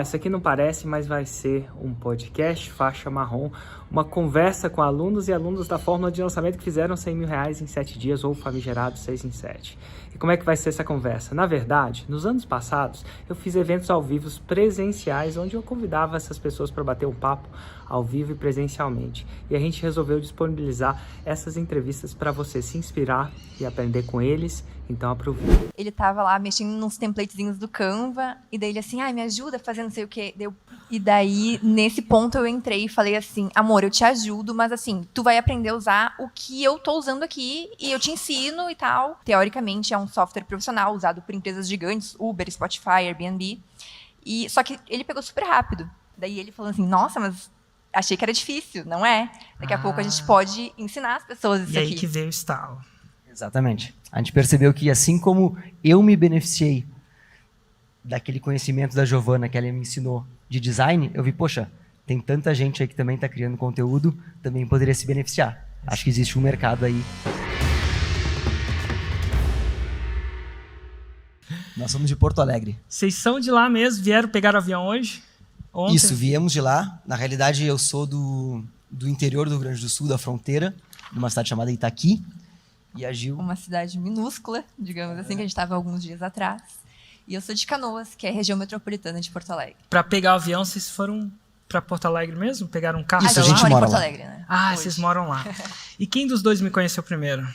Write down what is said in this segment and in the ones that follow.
Isso aqui não parece, mas vai ser um podcast faixa marrom, uma conversa com alunos e alunos da fórmula de lançamento que fizeram R$100 mil em 7 dias ou famigerado 6 em 7. E como é que vai ser essa conversa? Na verdade, nos anos passados, eu fiz eventos ao vivo presenciais, onde eu convidava essas pessoas para bater um papo ao vivo e presencialmente. E a gente resolveu disponibilizar essas entrevistas para você se inspirar e aprender com eles. Então aproveita. Ele tava lá mexendo nos templatezinhos do Canva, e daí ele assim, me ajuda a fazer não sei o quê. E daí, nesse ponto, eu entrei e falei assim, amor, eu te ajudo, mas assim, tu vai aprender a usar o que eu tô usando aqui, e eu te ensino e tal. Teoricamente, é um software profissional usado por empresas gigantes, Uber, Spotify, Airbnb. Só que ele pegou super rápido. Daí ele falou assim, nossa, mas achei que era difícil, não é? Daqui a pouco a gente pode ensinar as pessoas isso aqui. E aí que veio o estalo. Exatamente. A gente percebeu que assim como eu me beneficiei daquele conhecimento da Giovana que ela me ensinou de design, eu vi, poxa, tem tanta gente aí que também está criando conteúdo, também poderia se beneficiar. Acho que existe um mercado aí. Nós somos de Porto Alegre. Vocês são de lá mesmo? Vieram pegar o avião hoje? Ontem? Isso, viemos de lá. Na realidade, eu sou do interior do Rio Grande do Sul, da fronteira, de uma cidade chamada Itaqui. E a Gil... Uma cidade minúscula, digamos assim, que a gente estava alguns dias atrás. E eu sou de Canoas, que é a região metropolitana de Porto Alegre. Para pegar o avião, vocês foram para Porto Alegre mesmo? Pegaram um carro? Isso, a gente mora mora em Porto lá. Alegre, né? Hoje. Vocês moram lá. E quem dos dois me conheceu primeiro?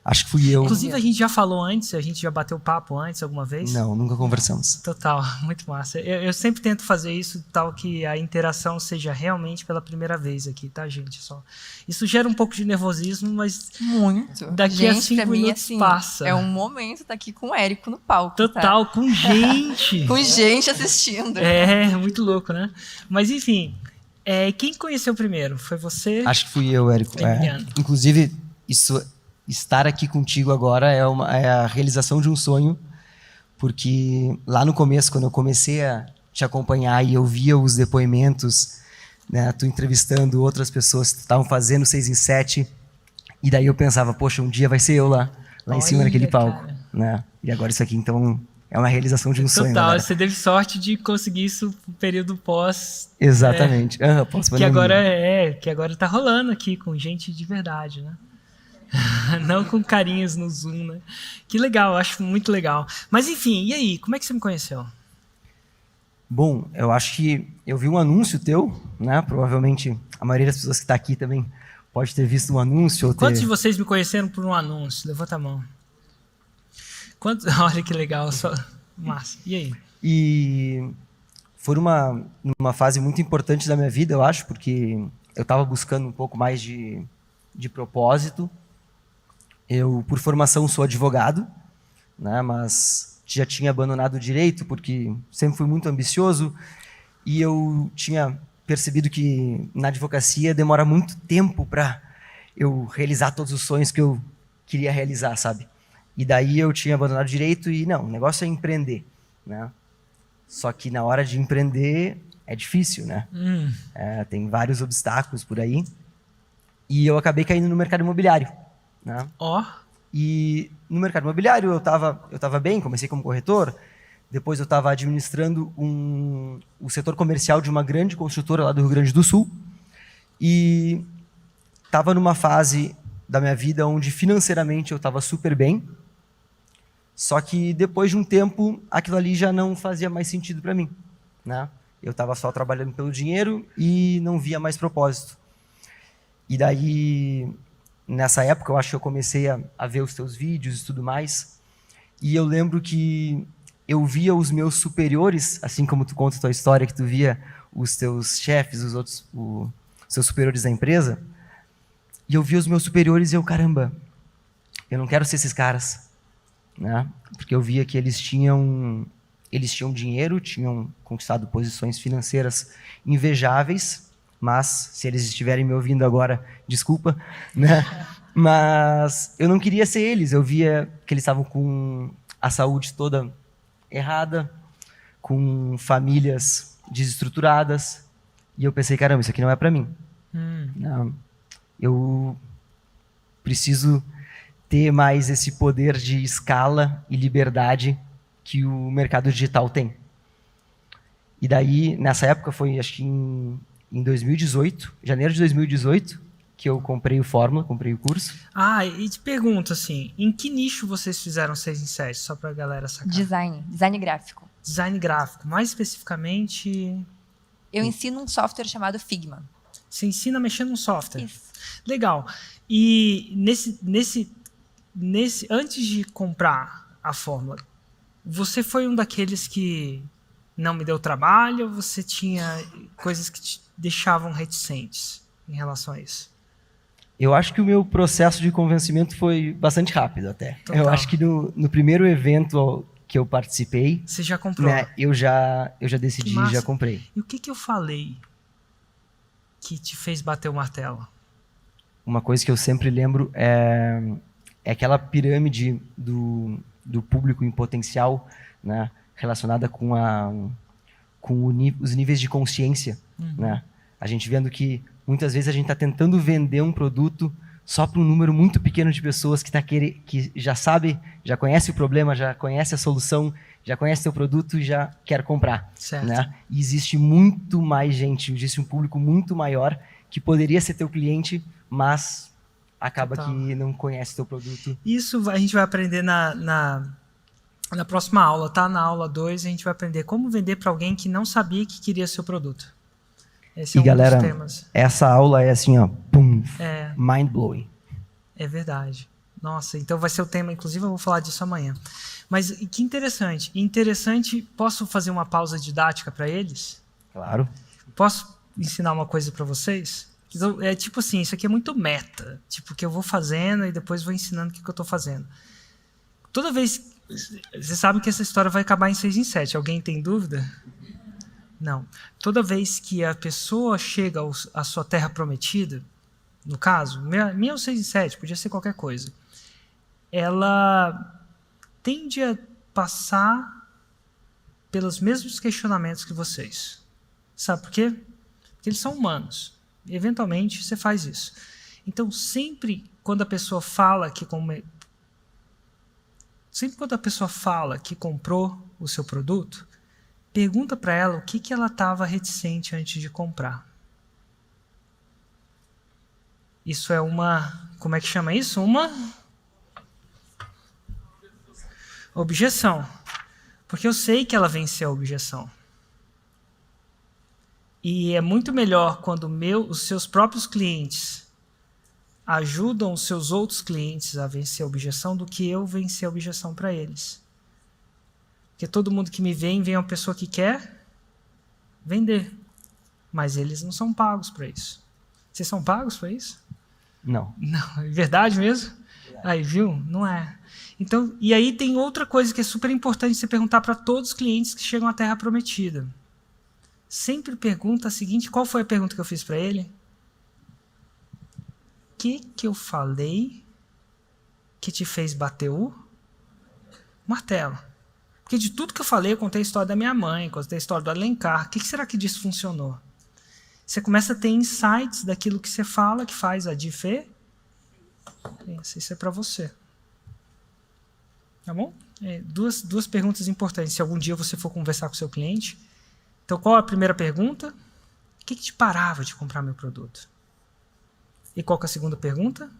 Acho que fui eu. Inclusive, a gente já falou antes, a gente já bateu papo antes alguma vez? Não, nunca conversamos. Total, muito massa. Eu sempre tento fazer isso, tal que a interação seja realmente pela primeira vez aqui, tá, gente? Isso gera um pouco de nervosismo, mas muito. Daqui gente, a 5 minutos assim, passa. É um momento estar aqui com o Érico no palco. Total, tá? com gente. Com gente assistindo. É, muito louco, né? Mas enfim, quem conheceu primeiro? Foi você? Acho que fui eu, Érico. Inclusive, estar aqui contigo agora é a realização de um sonho, porque lá no começo, quando eu comecei a te acompanhar e eu via os depoimentos, né, tu entrevistando outras pessoas que estavam fazendo 6 em 7, e daí eu pensava, poxa, um dia vai ser eu lá em cima naquele palco. Né? E agora isso aqui, então, é uma realização de um sonho. Total, você teve sorte de conseguir isso no período pós... Exatamente, pós-pandemia. Que agora tá rolando aqui com gente de verdade, né? Não com carinhos no Zoom, né? Que legal, acho muito legal. Mas enfim, e aí? Como é que você me conheceu? Bom, eu acho que eu vi um anúncio teu, né? Provavelmente a maioria das pessoas que está aqui também pode ter visto um anúncio. Quantos de vocês me conheceram por um anúncio? Levanta a mão. Olha que legal, massa. E aí? E foi uma fase muito importante da minha vida, eu acho, porque eu estava buscando um pouco mais de propósito. Eu, por formação, sou advogado, né, mas já tinha abandonado o direito porque sempre fui muito ambicioso e eu tinha percebido que na advocacia demora muito tempo para eu realizar todos os sonhos que eu queria realizar, sabe? E daí eu tinha abandonado o direito e não, o negócio é empreender, né? Só que na hora de empreender é difícil, né? Tem vários obstáculos por aí. E eu acabei caindo no mercado imobiliário. Né? E no mercado imobiliário eu tava bem, comecei como corretor, depois eu estava administrando o setor comercial de uma grande construtora lá do Rio Grande do Sul e estava numa fase da minha vida onde financeiramente eu estava super bem, só que depois de um tempo aquilo ali já não fazia mais sentido para mim. Né? Eu estava só trabalhando pelo dinheiro e não via mais propósito. E daí, nessa época, eu acho que eu comecei a ver os teus vídeos e tudo mais. E eu lembro que eu via os meus superiores, assim como tu conta a tua história, que tu via os teus chefes, os seus superiores da empresa. E eu via os meus superiores e eu, caramba, eu não quero ser esses caras. Né? Porque eu via que eles tinham dinheiro, tinham conquistado posições financeiras invejáveis. Mas, se eles estiverem me ouvindo agora, desculpa, né? Mas eu não queria ser eles. Eu via que eles estavam com a saúde toda errada, com famílias desestruturadas. E eu pensei, caramba, isso aqui não é para mim. Não, eu preciso ter mais esse poder de escala e liberdade que o mercado digital tem. E daí, nessa época, foi acho que em 2018, janeiro de 2018, que eu comprei o Fórmula, comprei o curso. Ah, e te pergunto assim, em que nicho vocês fizeram 6 em 7? Só pra galera sacar. Design gráfico. Design gráfico. Mais especificamente, Eu ensino um software chamado Figma. você ensina a mexer num software. Isso. Legal. E antes de comprar a Fórmula, você foi um daqueles que não me deu trabalho ou você tinha coisas que te deixavam reticentes em relação a isso? Eu acho que o meu processo de convencimento foi bastante rápido até. Total. Eu acho que no primeiro evento que eu participei, Você já comprou? né, eu já decidi, Que massa. já comprei. E o que eu falei que te fez bater o martelo? Uma coisa que eu sempre lembro é aquela pirâmide do público em potencial, né, relacionada com os níveis de consciência. Né? A gente vendo que muitas vezes a gente está tentando vender um produto só para um número muito pequeno de pessoas que já sabe, já conhece o problema, já conhece a solução, já conhece seu produto e já quer comprar. Certo. Né? E existe muito mais gente, existe um público muito maior que poderia ser teu cliente, mas acaba Total. que não conhece teu produto. Isso a gente vai aprender na próxima aula, tá? Na aula 2 a gente vai aprender como vender para alguém que não sabia que queria seu produto. Esse é E um galera, dos temas. essa aula é assim, ó, pum, É. mind blowing. É verdade. Nossa, então vai ser o tema, inclusive eu vou falar disso amanhã. Mas que interessante. Interessante, posso fazer uma pausa didática para eles? Claro. Posso ensinar uma coisa para vocês? Então, é tipo assim, isso aqui é muito meta. Tipo, que eu vou fazendo e depois vou ensinando o que eu estou fazendo. Toda vez... Você sabe que essa história vai acabar em 6 em 7. Alguém tem dúvida? Não. Toda vez que a pessoa chega à sua terra prometida, no caso, minha é o 6 em 7, podia ser qualquer coisa, ela tende a passar pelos mesmos questionamentos que vocês. Sabe por quê? Porque eles são humanos. E, eventualmente, você faz isso. Então, sempre quando a pessoa fala que comprou o seu produto, pergunta para ela o que ela estava reticente antes de comprar. Isso é uma... Como é que chama isso? Uma objeção. Porque eu sei que ela venceu a objeção. E é muito melhor quando os seus próprios clientes ajudam os seus outros clientes a vencer a objeção do que eu vencer a objeção para eles. Porque todo mundo que me vem uma pessoa que quer vender. Mas eles não são pagos para isso. Vocês são pagos para isso? Não. Não, é verdade mesmo? Aí, viu? Não é. Então, e aí tem outra coisa que é super importante você perguntar para todos os clientes que chegam à Terra Prometida. Sempre pergunta a seguinte, qual foi a pergunta que eu fiz para ele? O que eu falei que te fez bater o martelo? Porque de tudo que eu falei, eu contei a história da minha mãe, contei a história do Alencar. O que será que disso funcionou? Você começa a ter insights daquilo que você fala, que faz a diferença. Isso é para você. Tá bom? Duas perguntas importantes. Se algum dia você for conversar com o seu cliente. Então, qual a primeira pergunta? O que te parava de comprar meu produto? E qual que é a segunda pergunta?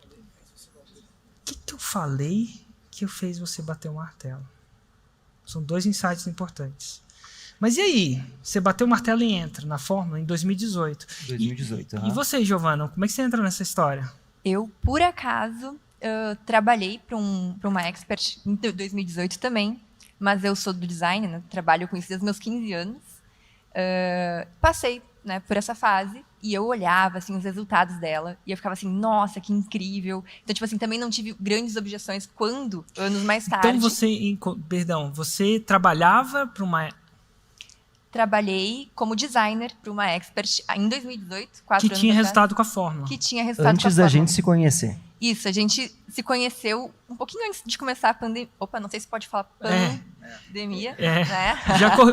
O que eu falei que fez você bater o martelo? São 2 insights importantes. Mas e aí? Você bateu o martelo e entra na Fórmula em 2018. 2018, E você, Giovana, como é que você entra nessa história? Eu, por acaso, trabalhei para uma expert em 2018 também, mas eu sou do design, né? Trabalho com isso desde os meus 15 anos. Passei, né, por essa fase e eu olhava assim, os resultados dela e eu ficava assim, nossa, que incrível. Então, tipo assim, também não tive grandes objeções quando, anos mais tarde... Então, você trabalhava para uma... Trabalhei como designer para uma expert em 2018, 4 anos que tinha atrás, resultado com a Fórmula. que tinha resultado com a Antes da Fórmula. gente se conhecer. Isso, a gente se conheceu um pouquinho antes de começar a pandemia. Opa, não sei se pode falar pandemia. Né?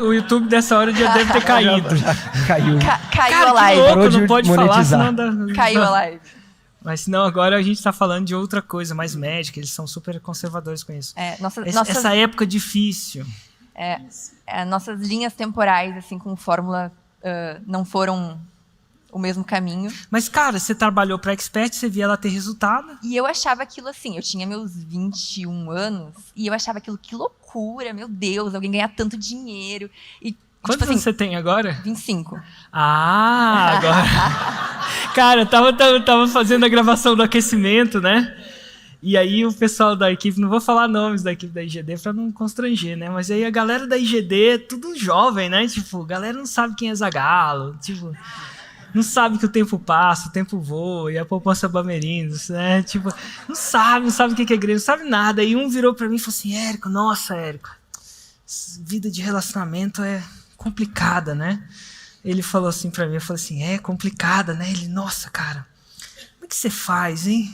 O YouTube dessa hora já deve ter caído. Já caiu. Caiu Cara, a live. que louco, Parou de não pode falar, monetizar. senão Caiu a live. Mas senão agora a gente está falando de outra coisa, mais médica. Eles são super conservadores com isso. É, Essa época difícil. Nossas linhas temporais, assim, com fórmula, não foram o mesmo caminho. Mas, cara, você trabalhou pra Expert, você via ela ter resultado. E eu achava aquilo assim, eu tinha meus 21 anos, e eu achava aquilo, que loucura, meu Deus, alguém ganhar tanto dinheiro. E, Quantos tipo assim, anos você tem agora? 25. Ah, agora... Cara, eu tava fazendo a gravação do aquecimento, né? E aí o pessoal da equipe, não vou falar nomes da equipe da IGD pra não constranger, né? Mas aí a galera da IGD, tudo jovem, né? Tipo, a galera não sabe quem é Zagallo, tipo... Não sabe que o tempo passa, o tempo voa, e a poupança Bamerinos, né? Tipo, não sabe o que é Grêmio, não sabe nada. E um virou pra mim e falou assim, Érico, nossa, Érico, vida de relacionamento é complicada, né? Ele falou assim pra mim, eu falei assim, é complicada, né? Ele, nossa, cara, como é que você faz, hein?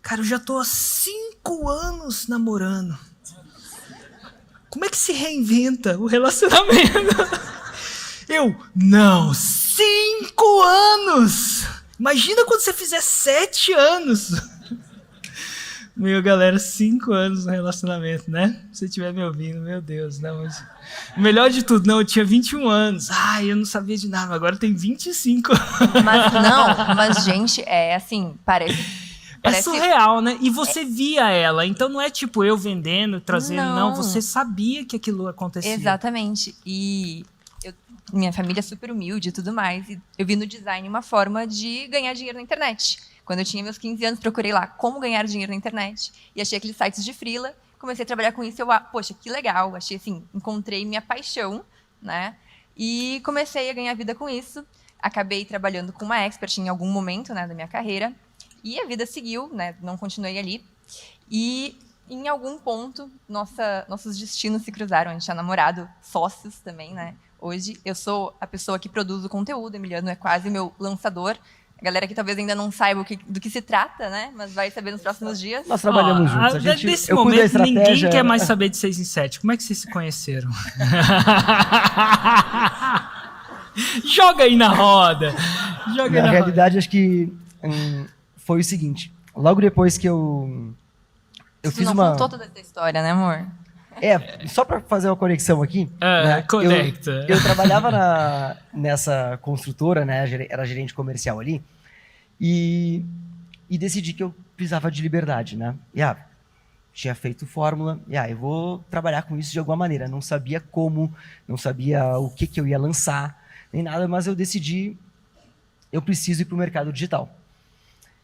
Cara, eu já tô há 5 anos namorando. Como é que se reinventa o relacionamento? Não, 5 anos! Imagina quando você fizer 7 anos. Meu, galera, 5 anos no relacionamento, né? Se você estiver me ouvindo, meu Deus, não, mas... O melhor de tudo, não, eu tinha 21 anos. Ai, eu não sabia de nada, mas agora tem 25. Mas gente, assim, parece... É surreal, né? E você via ela, então não é tipo eu vendendo, trazendo, não. Você sabia que aquilo acontecia. Exatamente. E minha família é super humilde e tudo mais. E eu vi no design uma forma de ganhar dinheiro na internet. Quando eu tinha meus 15 anos, procurei lá como ganhar dinheiro na internet. E achei aqueles sites de freela. Comecei a trabalhar com isso e poxa, que legal. Achei assim, encontrei minha paixão, né? E comecei a ganhar vida com isso. Acabei trabalhando com uma expert em algum momento, né, da minha carreira. E a vida seguiu, né? Não continuei ali. E em algum ponto, nossos destinos se cruzaram. A gente tinha namorado, sócios também, né? Hoje eu sou a pessoa que produz o conteúdo, Emiliano é quase meu lançador. A galera que talvez ainda não saiba do que se trata, né? Mas vai saber nos próximos dias. Nós trabalhamos juntos. Nesse momento, ninguém quer mais saber de 6 em 7. Como é que vocês se conheceram? Joga aí na roda. Na realidade, acho que foi o seguinte. Logo depois que eu fiz uma... contou toda essa história, né, amor? Só para fazer uma conexão aqui. Né? Conecta. Eu trabalhava nessa construtora, né? Era gerente comercial ali. E decidi que eu precisava de liberdade, né? Tinha feito fórmula. Eu vou trabalhar com isso de alguma maneira. Não sabia como, não sabia o que eu ia lançar, nem nada, mas eu decidi, eu preciso ir para o mercado digital.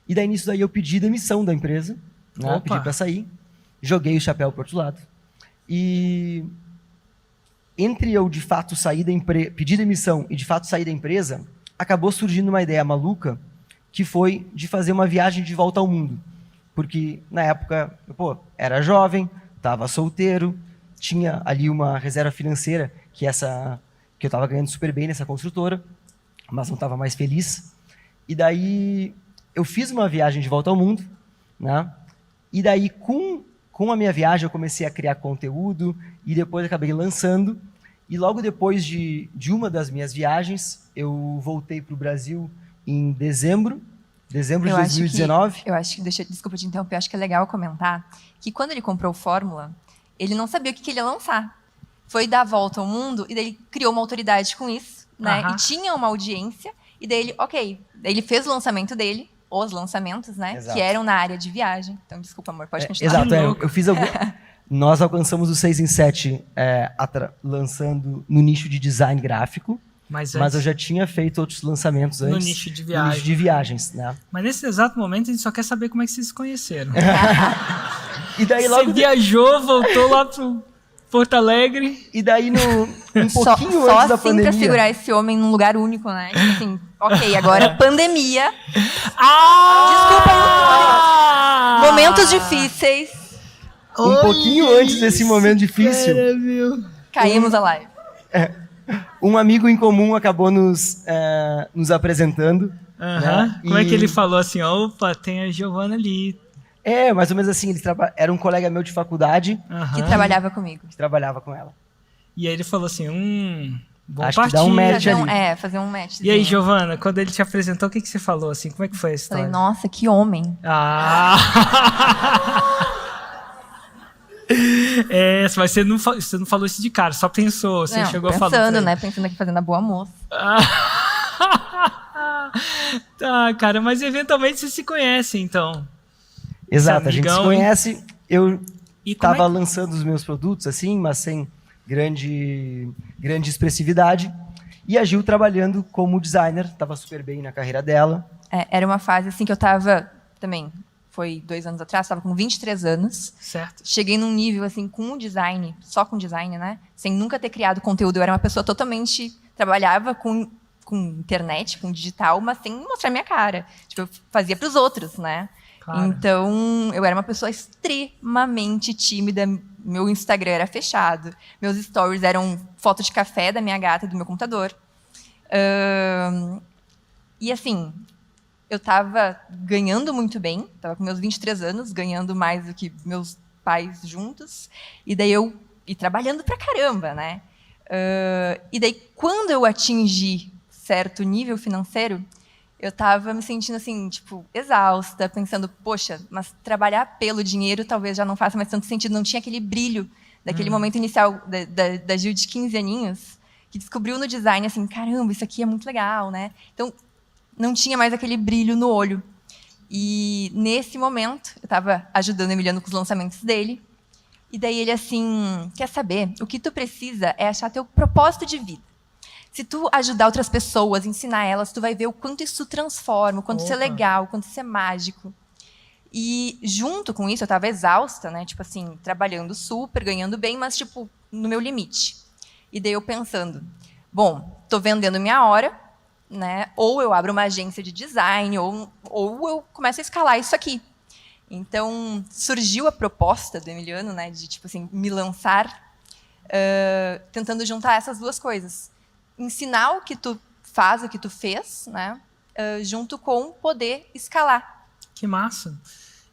E daí, nisso daí, eu pedi demissão da empresa, né? Pedi para sair, joguei o chapéu para o outro lado. E entre eu, de fato, pedir demissão e, de fato, sair da empresa, acabou surgindo uma ideia maluca, que foi de fazer uma viagem de volta ao mundo. Porque, na época, era jovem, estava solteiro, tinha ali uma reserva financeira, que eu estava ganhando super bem nessa construtora, mas não estava mais feliz. E daí, eu fiz uma viagem de volta ao mundo, né? E daí, com a minha viagem, eu comecei a criar conteúdo e depois acabei lançando. E logo depois de uma das minhas viagens, eu voltei para o Brasil em dezembro de 2019. Desculpa te interromper, eu acho que é legal comentar que quando ele comprou o Fórmula, ele não sabia o que ele ia lançar. Foi dar a volta ao mundo e daí ele criou uma autoridade com isso, né? E tinha uma audiência e daí ele fez o lançamento dele, os lançamentos, né? Exato. Que eram na área de viagem. Então, desculpa, amor, pode continuar. Exato, eu fiz nós alcançamos o 6 em 7 lançando no nicho de design gráfico, mas eu já tinha feito outros lançamentos antes. No nicho de viagens, né? Mas nesse exato momento, a gente só quer saber como é que vocês se conheceram. E daí logo você viajou, voltou lá pro Porto Alegre. E daí, um pouquinho só antes da assim pandemia... pra segurar esse homem num lugar único, né? Tipo assim, agora pandemia. Desculpa aí, momentos difíceis. Um pouquinho antes desse momento difícil... Caímos a live. Um amigo em comum acabou nos apresentando. Né? Como é que ele falou assim, opa, tem a Giovana ali. Mais ou menos assim, era um colega meu de faculdade. Que trabalhava comigo. Que trabalhava com ela. E aí ele falou assim, bom acho que dá um match ali. Fazer um match. E aí, Giovana, quando ele te apresentou, o que você falou assim? Como é que foi a história? Falei, nossa, que homem. Mas você não falou isso de cara, só pensou, você Não, chegou a falar. pensando, né? Pensando aqui fazendo a boa moça. Tá, cara, mas eventualmente vocês se conhecem, então. Exato, a gente se amigão, conhece. Eu E como estava é lançando os meus produtos, assim, mas sem grande expressividade. E a Gil trabalhando como designer, estava super bem na carreira dela. Era uma fase assim que eu tava também, foi 2 anos atrás, tava com 23 anos. certo? Cheguei num nível assim com o design, só com design, né? Sem nunca ter criado conteúdo. Eu era uma pessoa totalmente trabalhava com internet, com digital, mas sem mostrar minha cara. Tipo, eu fazia para os outros, né? Claro. Então, eu era uma pessoa extremamente tímida. Meu Instagram era fechado. Meus stories eram foto de café da minha gata e do meu computador. E assim, eu estava ganhando muito bem. Estava com meus 23 anos, ganhando mais do que meus pais juntos. E daí e trabalhando pra caramba, né? E daí, quando eu atingi certo nível financeiro, eu estava me sentindo assim, tipo, exausta, pensando, poxa, mas trabalhar pelo dinheiro talvez já não faça mais tanto sentido. Não tinha aquele brilho daquele momento inicial da Gil de 15 aninhos, que descobriu no design, assim, caramba, isso aqui é muito legal, né? Então, não tinha mais aquele brilho no olho. E, nesse momento, eu estava ajudando o Emiliano com os lançamentos dele, e daí ele, assim, quer saber? O que tu precisa é achar teu propósito de vida. Se tu ajudar outras pessoas, ensinar elas, tu vai ver o quanto isso transforma, o quanto isso é legal, o quanto isso é mágico. E junto com isso, eu estava exausta, né? Tipo assim, trabalhando super, ganhando bem, mas tipo, no meu limite. E daí eu pensando, bom, tô vendendo minha hora, né? Ou eu abro uma agência de design, ou eu começo a escalar isso aqui. Então, surgiu a proposta do Emiliano, né? De, tipo assim, me lançar tentando juntar essas duas coisas. Ensinar o que tu faz, o que tu fez, né? Junto com poder escalar. Que massa.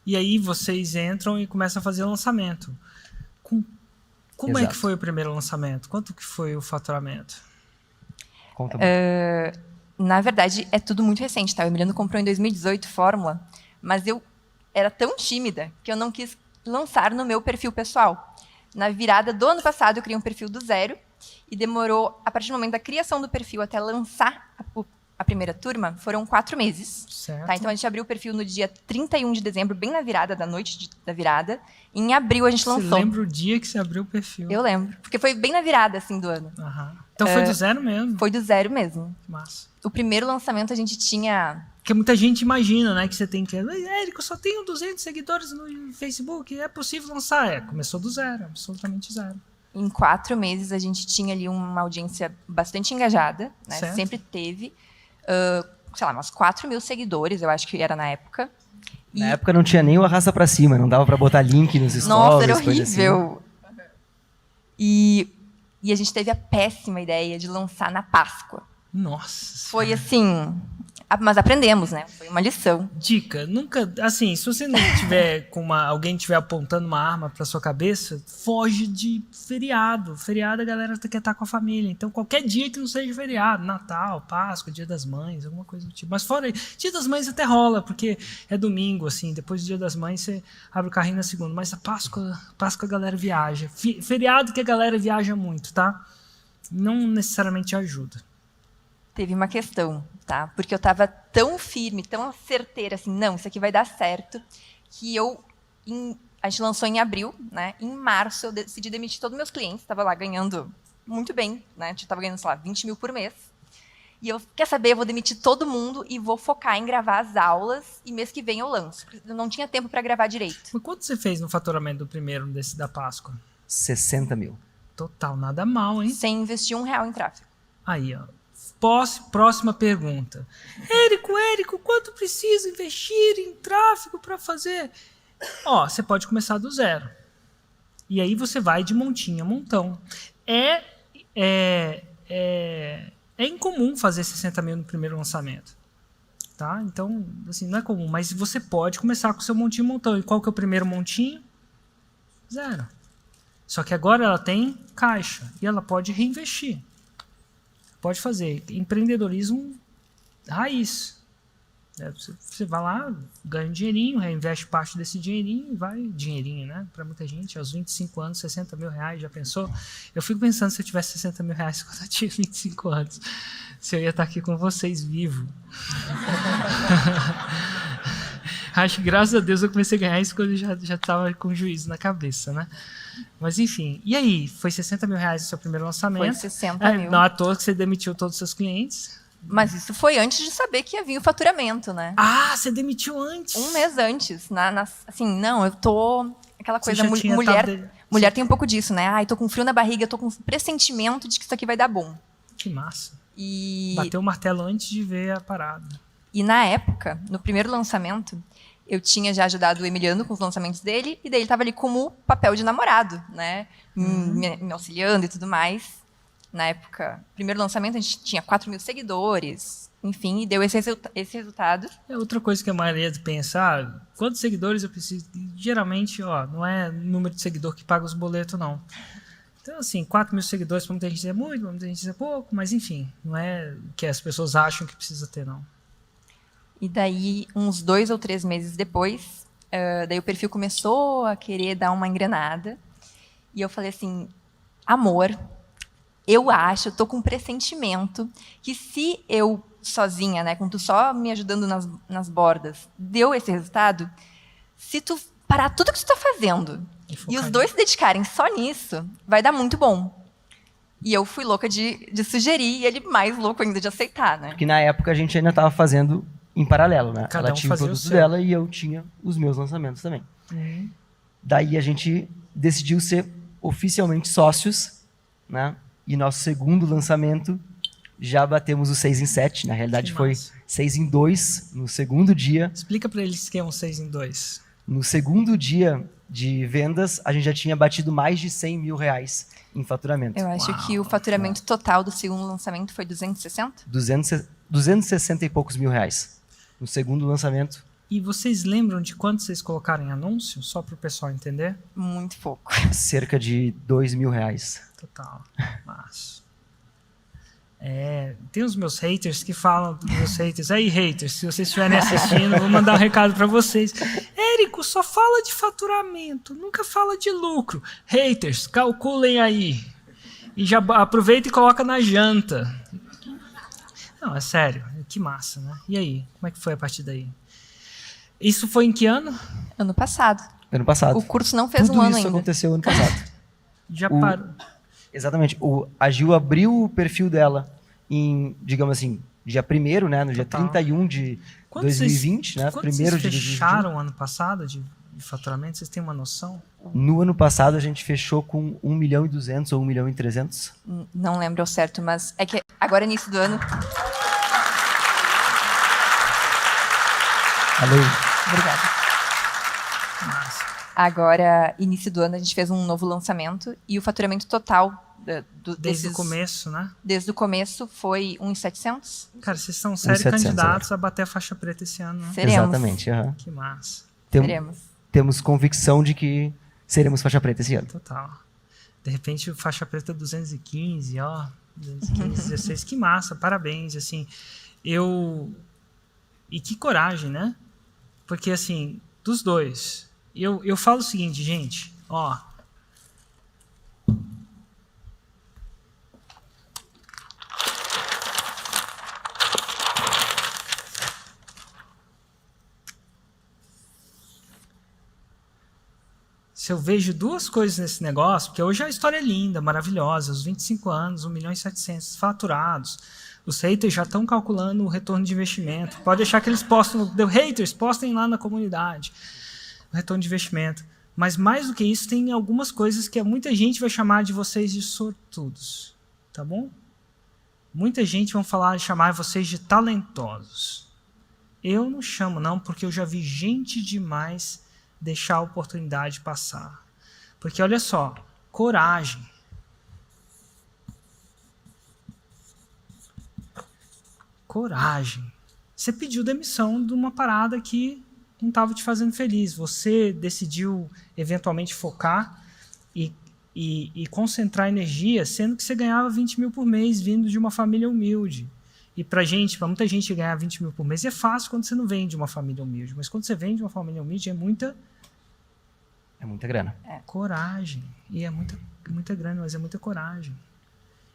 E aí vocês entram e começam a fazer o lançamento. Como é que foi o primeiro lançamento? Quanto que foi o faturamento? Conta Na verdade, é tudo muito recente, tá? O Emiliano comprou em 2018 Fórmula, mas eu era tão tímida que eu não quis lançar no meu perfil pessoal. Na virada do ano passado, eu criei um perfil do zero e demorou, a partir do momento da criação do perfil até lançar a primeira turma, foram 4 meses. Certo. Tá? Então, a gente abriu o perfil no dia 31 de dezembro, bem na virada da noite da virada. E em abril, a gente lançou. Você lembra o dia que você abriu o perfil? Eu lembro, porque foi bem na virada assim, do ano. Aham. Então foi do zero mesmo? Foi do zero mesmo. Massa. O primeiro lançamento a gente tinha... Porque muita gente imagina, né, que você tem que... Érico, eu só tenho 200 seguidores no Facebook, é possível lançar? Começou do zero, absolutamente zero. Em 4 meses, a gente tinha ali uma audiência bastante engajada, né? Certo. Sempre teve, sei lá, uns 4.000 seguidores, eu acho que era na época. Na época não tinha nem o arrasta pra cima, não dava pra botar link nos stories. Nossa, era coisa assim. horrível. E a gente teve a péssima ideia de lançar na Páscoa. Nossa. Foi assim... Mas aprendemos, né? Foi uma lição. Dica, nunca, assim, se você não tiver com alguém estiver apontando uma arma pra sua cabeça, foge de feriado. Feriado a galera quer estar com a família. Então, qualquer dia que não seja feriado, Natal, Páscoa, Dia das Mães, alguma coisa do tipo. Mas fora Dia das Mães até rola, porque é domingo, assim, depois do Dia das Mães você abre o carrinho na segunda. Mas a Páscoa a galera viaja. Feriado que a galera viaja muito, tá? Não necessariamente ajuda. Teve uma questão, tá? Porque eu estava tão firme, tão certeira, assim, não, isso aqui vai dar certo, que a gente lançou em abril, né? Em março eu decidi demitir todos os meus clientes, estava lá ganhando muito bem, né? A gente estava ganhando, sei lá, 20 mil por mês. E eu, quer saber, eu vou demitir todo mundo e vou focar em gravar as aulas e mês que vem eu lanço. Eu não tinha tempo para gravar direito. Mas quanto você fez no faturamento do primeiro da Páscoa? 60 mil. Total, nada mal, hein? Sem investir R$1 em tráfego. Aí, ó. Próxima pergunta. Érico, quanto preciso investir em tráfego para fazer? Ó, você pode começar do zero. E aí você vai de montinho a montão. É incomum fazer 60 mil no primeiro lançamento. Tá? Então, assim, não é comum. Mas você pode começar com o seu montinho a montão. E qual que é o primeiro montinho? 0. Só que agora ela tem caixa. E ela pode reinvestir. Pode fazer empreendedorismo raiz. Você vai lá, ganha um dinheirinho, reinveste parte desse dinheirinho e vai... Dinheirinho, né? Para muita gente, aos 25 anos, 60 mil reais, já pensou? Eu fico pensando se eu tivesse 60 mil reais quando eu tinha 25 anos, se eu ia estar aqui com vocês vivo. Acho que, graças a Deus, eu comecei a ganhar isso quando eu já estava com juízo na cabeça, né? Mas, enfim. E aí? Foi 60 mil reais o seu primeiro lançamento? Foi 60 mil. Não à toa que você demitiu todos os seus clientes. Mas isso foi antes de saber que ia vir o faturamento, né? Ah, você demitiu antes. Um mês antes. Assim, não, eu tô... Aquela coisa, Você já tinha mulher tem um pouco disso, né? Ai, tô com frio na barriga, tô com pressentimento de que isso aqui vai dar bom. Que massa. E... Bateu o martelo antes de ver a parada. E na época, no primeiro lançamento, eu tinha já ajudado o Emiliano com os lançamentos dele, e daí ele estava ali como papel de namorado, né? Me auxiliando e tudo mais. Na época, primeiro lançamento, a gente tinha 4 mil seguidores, enfim, e deu esse resultado. É outra coisa que a maioria pensa, quantos seguidores eu preciso? Geralmente, não é número de seguidor que paga os boletos, não. Então, assim, 4 mil seguidores para muita gente é muito, para muita gente é pouco, mas enfim, não é o que as pessoas acham que precisa ter, não. E daí, uns 2 ou 3 meses depois, daí o perfil começou a querer dar uma engrenada. E eu falei assim, amor, eu tô com um pressentimento que se eu sozinha, né, com tu só me ajudando nas bordas, deu esse resultado, se tu parar tudo que tu tá fazendo e os dois se dedicarem só nisso, vai dar muito bom. E eu fui louca de sugerir e ele mais louco ainda de aceitar, né? Porque na época a gente ainda estava fazendo em paralelo, né? Cada Ela um tinha o fazia o produto seu. dela e eu tinha os meus lançamentos também. Daí a gente decidiu ser oficialmente sócios, né? E nosso segundo lançamento já batemos o 6 em 7. Na realidade Que foi massa. 6 em 2 no segundo dia. Explica para eles que é um 6 em 2. No segundo dia de vendas, a gente já tinha batido mais de 100 mil reais em faturamento. Eu acho que o faturamento total do segundo lançamento foi 260? 260 e poucos mil reais. No segundo lançamento, E vocês lembram de quanto vocês colocaram em anúncio? Só para o pessoal entender? Muito pouco. cerca de 2 mil reais. Total. Mas... tem os meus haters que falam dos meus haters. Aí, haters, se vocês estiverem assistindo, eu vou mandar um recado para vocês. Érico, só fala de faturamento, nunca fala de lucro. Haters, calculem aí. E já aproveita e coloca na janta. Não, é sério. Que massa, né? E aí? Como é que foi a partir daí? Isso foi em que ano? Ano passado. Ano passado. O curso não fez Tudo um ano isso ainda. aconteceu ano passado. Já parou. Exatamente. A Gil abriu o perfil dela em, digamos assim, dia 1º, né? No dia Total. 31 de Quanto 2020, né? Quanto Primeiro vocês de 2020. fecharam ano passado de faturamento? Vocês têm uma noção? No ano passado a gente fechou com 1.200.000 ou 1.300.000. Não lembro ao certo, mas é que agora, início do ano... Valeu. Obrigada. Massa. Agora, início do ano, a gente fez um novo lançamento e o faturamento total Desde o começo, né? Desde o começo foi 1.700. Cara, vocês são sérios 700 candidatos a bater a faixa preta esse ano, né? Seremos. Exatamente. aham. Que massa. Seremos. Temos convicção de que seremos faixa preta esse ano. Total. De repente, faixa preta 215, 215, 16. Que massa, parabéns, assim. E que coragem, né? Porque, assim, dos dois. Eu falo o seguinte, gente, se eu vejo duas coisas nesse negócio, porque hoje a história é linda, maravilhosa, os 25 anos, 1.700.000 faturados, os haters já estão calculando o retorno de investimento. Pode deixar que eles postem, haters, postem lá na comunidade o retorno de investimento. Mas mais do que isso, tem algumas coisas que muita gente vai chamar de vocês de sortudos, tá bom? Muita gente vai chamar vocês de talentosos. Eu não chamo não, porque eu já vi gente demais deixar a oportunidade passar. Porque olha só, coragem. Coragem. Você pediu demissão de uma parada que não estava te fazendo feliz. Você decidiu eventualmente focar e concentrar energia, sendo que você ganhava 20 mil por mês vindo de uma família humilde. E para muita gente ganhar 20 mil por mês é fácil quando você não vem de uma família humilde. Mas quando você vem de uma família humilde é muita grana. coragem. E é muita grana, mas é muita coragem.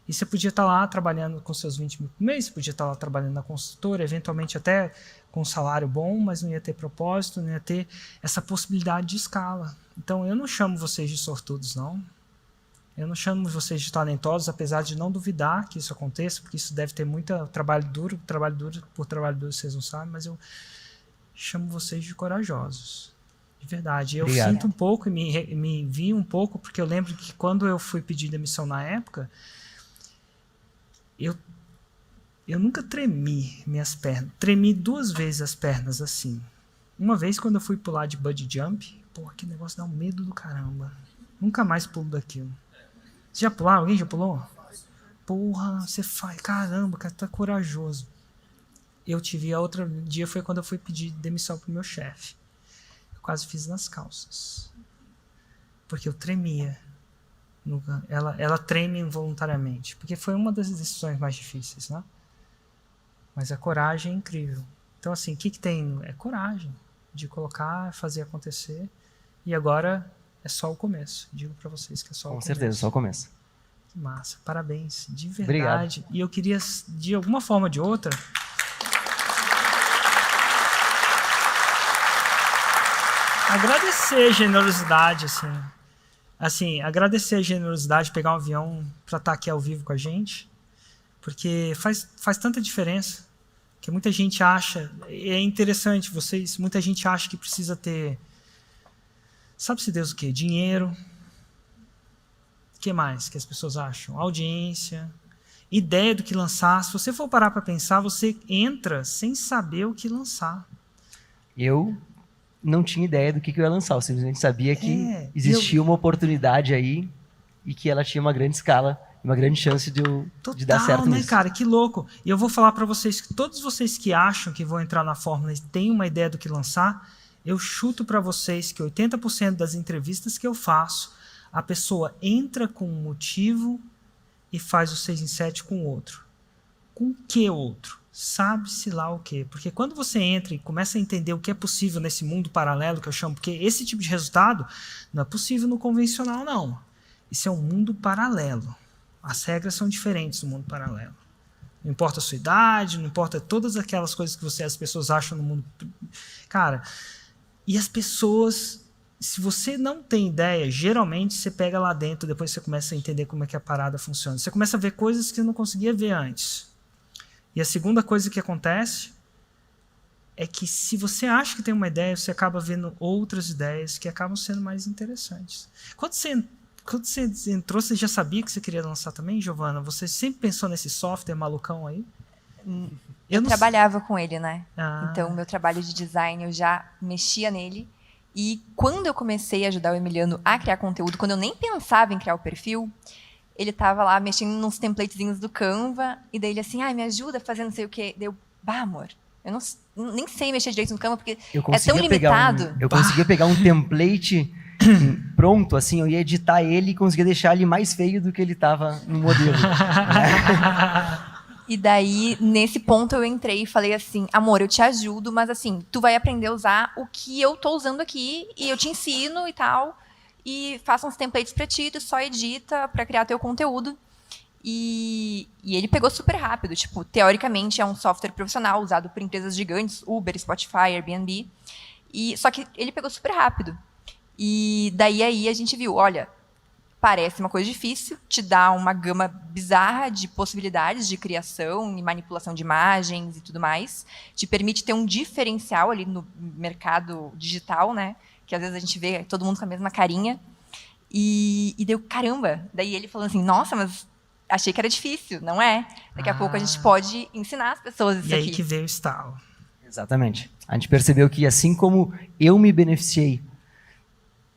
E você podia estar lá trabalhando com seus 20 mil por mês, você podia estar lá trabalhando na consultora, eventualmente até com um salário bom, mas não ia ter propósito, não ia ter essa possibilidade de escala. Então, eu não chamo vocês de sortudos, não. Eu não chamo vocês de talentosos, apesar de não duvidar que isso aconteça, porque isso deve ter muito trabalho duro por trabalho duro vocês não sabem, mas eu chamo vocês de corajosos. De verdade. Eu Obrigado. sinto um pouco e me vi um pouco, porque eu lembro que quando eu fui pedir demissão na época, eu nunca tremi minhas pernas. Tremi 2 vezes as pernas assim. Uma vez quando eu fui pular de bungee jump, porra, que negócio dá um medo do caramba. Nunca mais pulo daquilo. Você já pularam? Alguém já pulou? Porra, você faz. Caramba, cara, tu é corajoso. Eu tive a outro dia, foi quando eu fui pedir demissão pro meu chefe. Eu quase fiz nas calças. Porque eu tremia. Ela treme involuntariamente. Porque foi uma das decisões mais difíceis, né? Mas a coragem é incrível. Então, assim, o que tem? É coragem de colocar, fazer acontecer. E agora é só o começo. Digo para vocês que é só o começo. Com certeza, só o começo. Que massa. Parabéns. De verdade. Obrigado. E eu queria, de alguma forma ou de outra, agradecer a generosidade, assim, agradecer a generosidade, pegar um avião para estar aqui ao vivo com a gente, porque faz tanta diferença, que muita gente acha, é interessante, muita gente acha que precisa ter, sabe-se Deus o quê? Dinheiro, o que mais que as pessoas acham? Audiência, ideia do que lançar. Se você for parar para pensar, você entra sem saber o que lançar. Eu não tinha ideia do que eu ia lançar, eu simplesmente sabia que existia eu- uma oportunidade aí e que ela tinha uma grande escala, uma grande chance de dar certo né, nisso. cara? Que louco. E eu vou falar para vocês que todos vocês que acham que vão entrar na Fórmula e têm uma ideia do que lançar, eu chuto para vocês que 80% das entrevistas que eu faço, a pessoa entra com um motivo e faz o 6 em 7 com o outro. Com que outro? Sabe-se lá o quê? Porque quando você entra e começa a entender o que é possível nesse mundo paralelo, que eu chamo, porque esse tipo de resultado não é possível no convencional, não. Isso é um mundo paralelo. As regras são diferentes no mundo paralelo. Não importa a sua idade, não importa todas aquelas coisas que as pessoas acham no mundo. Cara, e as pessoas, se você não tem ideia, geralmente você pega lá dentro, depois você começa a entender como é que a parada funciona. Você começa a ver coisas que você não conseguia ver antes. E a segunda coisa que acontece é que se você acha que tem uma ideia, você acaba vendo outras ideias que acabam sendo mais interessantes. Quando você entrou, você já sabia que você queria lançar também, Giovana? Você sempre pensou nesse software malucão aí? Eu trabalhava com ele, né? Ah. Então, meu trabalho de design, eu já mexia nele. E quando eu comecei a ajudar o Emiliano a criar conteúdo, quando eu nem pensava em criar o perfil, ele tava lá mexendo nos templatezinhos do Canva, e daí ele assim, me ajuda fazendo não sei o quê. Daí eu, amor, eu nem sei mexer direito no Canva, porque é tão limitado. Eu conseguia pegar um template pronto, assim, eu ia editar ele e conseguia deixar ele mais feio do que ele tava no modelo. E daí, nesse ponto, eu entrei e falei assim, amor, eu te ajudo, mas assim, tu vai aprender a usar o que eu tô usando aqui, e eu te ensino e tal, e faço uns templates pra ti, tu só edita pra criar teu conteúdo. E ele pegou super rápido, tipo, teoricamente é um software profissional usado por empresas gigantes, Uber, Spotify, Airbnb, só que ele pegou super rápido. E daí aí a gente viu, olha, parece uma coisa difícil, te dá uma gama bizarra de possibilidades de criação e manipulação de imagens e tudo mais, te permite ter um diferencial ali no mercado digital, né? Que às vezes a gente vê todo mundo com a mesma carinha. E deu, caramba! Daí ele falou assim, nossa, mas achei que era difícil, não é? Daqui a pouco a gente pode ensinar as pessoas isso E aí aqui. que veio o estalo. Exatamente. A gente percebeu que assim como eu me beneficiei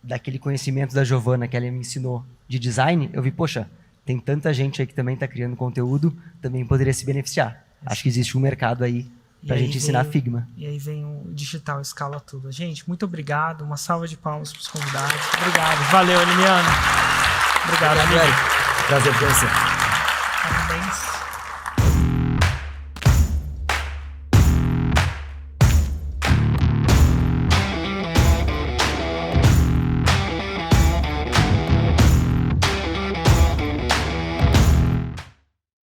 daquele conhecimento da Giovana que ela me ensinou de design, eu vi, poxa, tem tanta gente aí que também está criando conteúdo, também poderia se beneficiar. Acho que existe um mercado aí para a gente ensinar Figma. E aí vem o digital, escala tudo. Gente, muito obrigado. Uma salva de palmas para os convidados. Obrigado. Valeu, Emiliano. Obrigado, amigo. Prazer ter você. Parabéns.